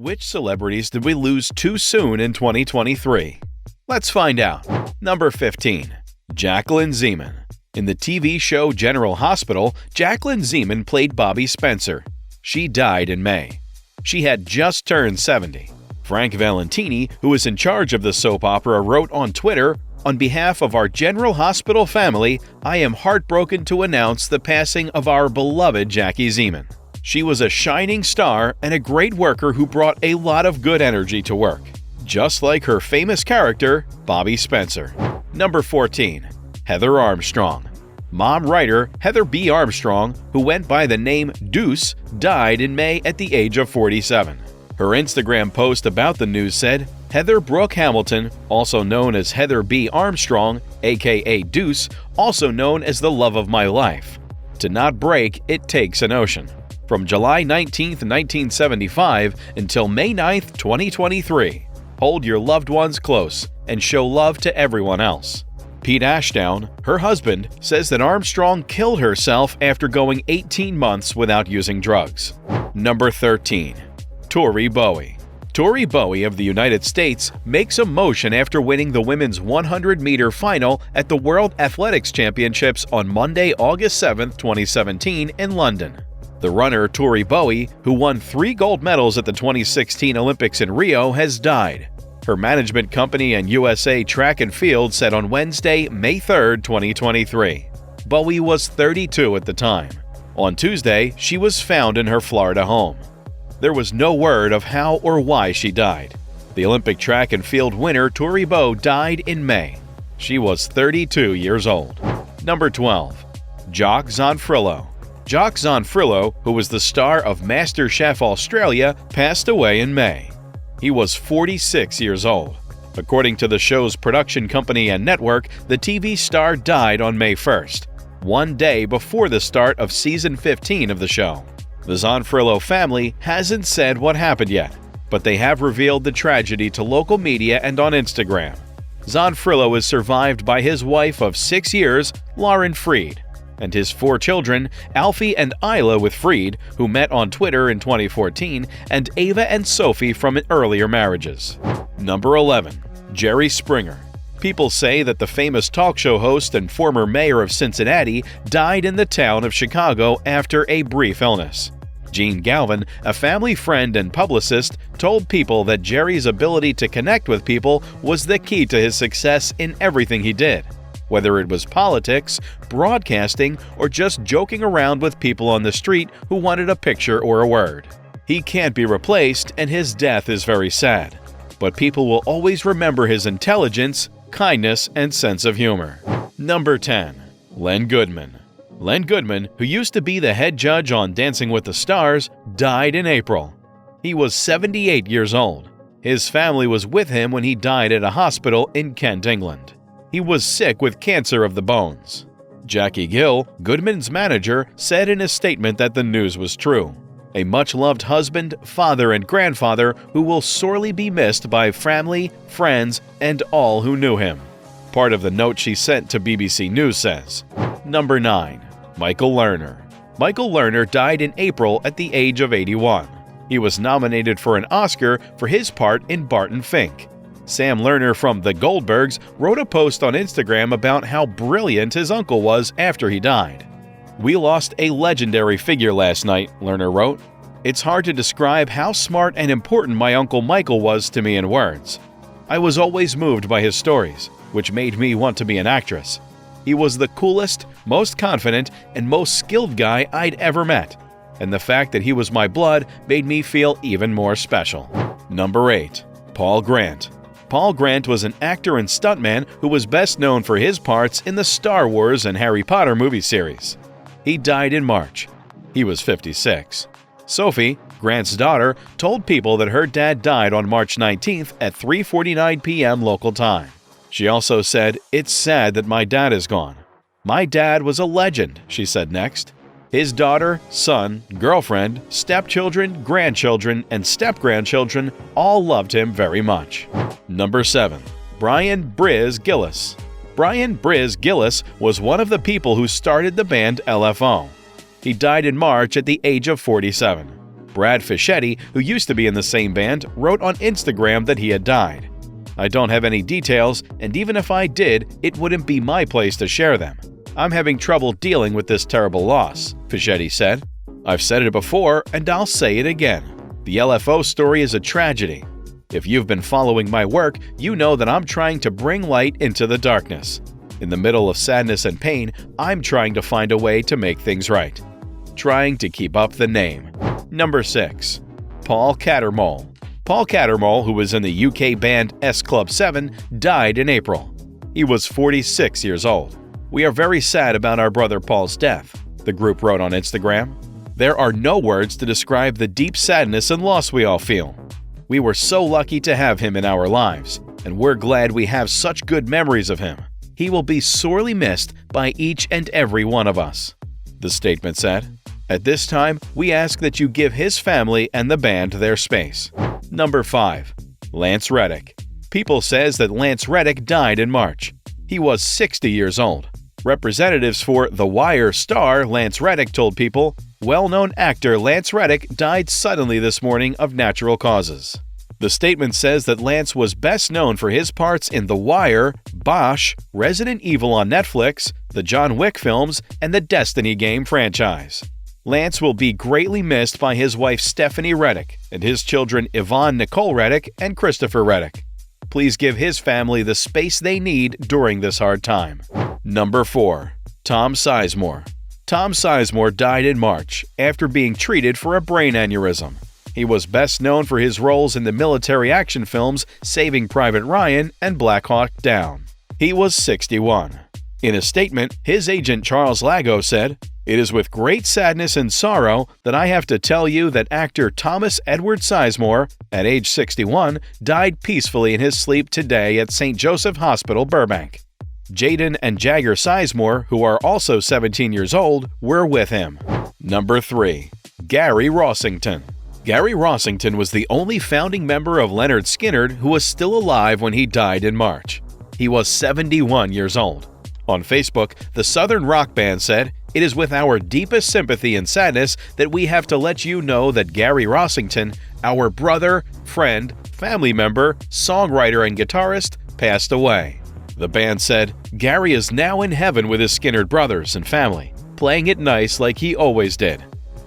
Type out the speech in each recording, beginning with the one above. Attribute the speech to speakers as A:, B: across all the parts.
A: Which celebrities did we lose too soon in 2023? Let's find out. Number 15. Jacqueline Zeman. In the TV show General Hospital, Jacqueline Zeman played Bobby Spencer. She died in May. She had just turned 70. Frank Valentini, who is in charge of the soap opera, wrote on Twitter, "On behalf of our General Hospital family, I am heartbroken to announce the passing of our beloved Jackie Zeman. She was a shining star and a great worker who brought a lot of good energy to work, just like her famous character, Bobby Spencer." Number 14. Heather Armstrong. Mom writer Heather B. Armstrong, who went by the name Deuce, died in May at the age of 47. Her Instagram post about the news said, "Heather Brooke Hamilton, also known as Heather B. Armstrong, aka Deuce, also known as the love of my life. To not break, it takes an ocean." From July 19, 1975 until May 9, 2023, hold your loved ones close and show love to everyone else. Pete Ashdown, her husband, says that Armstrong killed herself after going 18 months without using drugs. Number 13. Tori Bowie. Tori Bowie of the United States makes a motion after winning the women's 100-meter final at the World Athletics Championships on Monday, August 7, 2017 in London. The runner Tori Bowie, who won 3 gold medals at the 2016 Olympics in Rio, has died. Her management company and USA Track and Field said on Wednesday, May 3, 2023. Bowie was 32 at the time. On Tuesday, she was found in her Florida home. There was no word of how or why she died. The Olympic track and field winner Tori Bowie died in May. She was 32 years old. Number 12. Jock Zonfrillo. Jock Zonfrillo, who was the star of MasterChef Australia, passed away in May. He was 46 years old. According to the show's production company and network, the TV star died on May 1st, one day before the start of season 15 of the show. The Zonfrillo family hasn't said what happened yet, but they have revealed the tragedy to local media and on Instagram. Zonfrillo is survived by his wife of 6 years, Lauren Freed, and his 4 children, Alfie and Isla with Freed, who met on Twitter in 2014, and Ava and Sophie from earlier marriages. Number 11. Jerry Springer. People say that the famous talk show host and former mayor of Cincinnati died in the town of Chicago after a brief illness. Gene Galvin, a family friend and publicist, told People that Jerry's ability to connect with people was the key to his success in everything he did, whether it was politics, broadcasting, or just joking around with people on the street who wanted a picture or a word. He can't be replaced, and his death is very sad. But people will always remember his intelligence, kindness, and sense of humor. Number 10. Len Goodman. Len Goodman, who used to be the head judge on Dancing with the Stars, died in April. He was 78 years old. His family was with him when he died at a hospital in Kent, England. He was sick with cancer of the bones. Jackie Gill, Goodman's manager, said in a statement that the news was true. A much-loved husband, father, and grandfather who will sorely be missed by family, friends, and all who knew him. Part of the note she sent to BBC News says. Number 9. Michael Lerner. Michael Lerner died in April at the age of 81. He was nominated for an Oscar for his part in Barton Fink. Sam Lerner from The Goldbergs wrote a post on Instagram about how brilliant his uncle was after he died. "We lost a legendary figure last night," Lerner wrote. "It's hard to describe how smart and important my Uncle Michael was to me in words. I was always moved by his stories, which made me want to be an actress. He was the coolest, most confident, and most skilled guy I'd ever met, and the fact that he was my blood made me feel even more special." Number 8. Paul Grant. Paul Grant was an actor and stuntman who was best known for his parts in the Star Wars and Harry Potter movie series. He died in March. He was 56. Sophie, Grant's daughter, told People that her dad died on March 19th at 3:49 p.m. local time. She also said, "It's sad that my dad is gone. My dad was a legend," she said next. His daughter, son, girlfriend, stepchildren, grandchildren, and step-grandchildren all loved him very much. Number 7. Brian Briz Gillis. Brian Briz Gillis was one of the people who started the band LFO. He died in March at the age of 47. Brad Fischetti, who used to be in the same band, wrote on Instagram that he had died. "I don't have any details, and even if I did, it wouldn't be my place to share them. I'm having trouble dealing with this terrible loss," Fischetti said. "I've said it before, and I'll say it again. The LFO story is a tragedy. If you've been following my work, you know that I'm trying to bring light into the darkness. In the middle of sadness and pain, I'm trying to find a way to make things right. Trying to keep up the name." Number 6. Paul Cattermole. Paul Cattermole, who was in the UK band S Club 7, died in April. He was 46 years old. "We are very sad about our brother Paul's death," the group wrote on Instagram. "There are no words to describe the deep sadness and loss we all feel. We were so lucky to have him in our lives, and we're glad we have such good memories of him. He will be sorely missed by each and every one of us," the statement said. "At this time, we ask that you give his family and the band their space." Number 5. Lance Reddick. People says that Lance Reddick died in March. He was 60 years old. Representatives for The Wire star Lance Reddick told People, "Well-known actor Lance Reddick died suddenly this morning of natural causes." The statement says that Lance was best known for his parts in The Wire, Bosch, Resident Evil on Netflix, the John Wick films, and the Destiny game franchise. Lance will be greatly missed by his wife Stephanie Reddick and his children Yvonne Nicole Reddick and Christopher Reddick. Please give his family the space they need during this hard time. Number 4. Tom Sizemore. Tom Sizemore died in March after being treated for a brain aneurysm. He was best known for his roles in the military action films Saving Private Ryan and Black Hawk Down. He was 61. In a statement, his agent Charles Lago said, "It is with great sadness and sorrow that I have to tell you that actor Thomas Edward Sizemore, at age 61, died peacefully in his sleep today at St. Joseph Hospital, Burbank." Jaden and Jagger Sizemore, who are also 17 years old, were with him. Number 3. Gary Rossington. Gary Rossington was the only founding member of Lynyrd Skynyrd who was still alive when he died in March. He was 71 years old. On Facebook, the Southern rock band said, "It is with our deepest sympathy and sadness that we have to let you know that Gary Rossington, our brother, friend, family member, songwriter, and guitarist, passed away." The band said, "Gary is now in heaven with his Skynyrd brothers and family, playing it nice like he always did.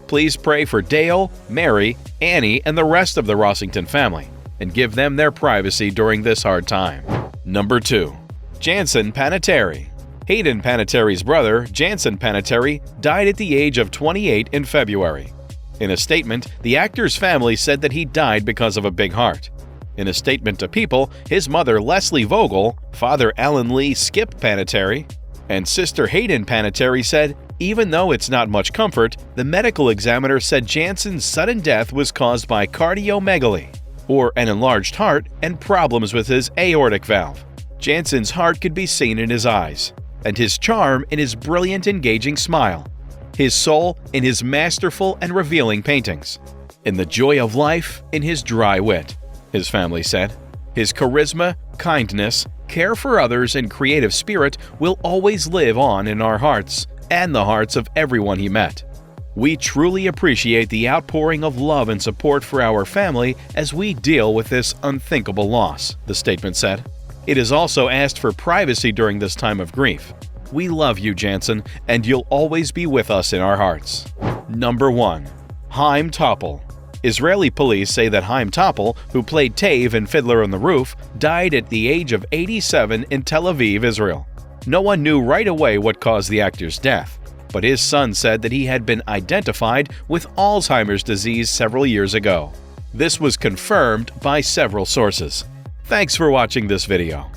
A: Please pray for Dale, Mary, Annie, and the rest of the Rossington family, and give them their privacy during this hard time." Number 2. Jansen Panettiere. Hayden Panettiere's brother, Jansen Panettiere, died at the age of 28 in February. In a statement, the actor's family said that he died because of a big heart. In a statement to People, his mother Leslie Vogel, father Alan Lee Skip Panettiere, and sister Hayden Panettiere said, "Even though it's not much comfort, the medical examiner said Jansen's sudden death was caused by cardiomegaly, or an enlarged heart, and problems with his aortic valve. Jansen's heart could be seen in his eyes, and his charm in his brilliant, engaging smile, his soul in his masterful and revealing paintings, in the joy of life in his dry wit," his family said. "His charisma, kindness, care for others, and creative spirit will always live on in our hearts and the hearts of everyone he met. We truly appreciate the outpouring of love and support for our family as we deal with this unthinkable loss," the statement said. It has also asked for privacy during this time of grief. "We love you, Jansen, and you'll always be with us in our hearts." Number 1. Haim Topol. Israeli police say that Haim Topol, who played Tave in Fiddler on the Roof, died at the age of 87 in Tel Aviv, Israel. No one knew right away what caused the actor's death, but his son said that he had been identified with Alzheimer's disease several years ago. This was confirmed by several sources. Thanks for watching this video.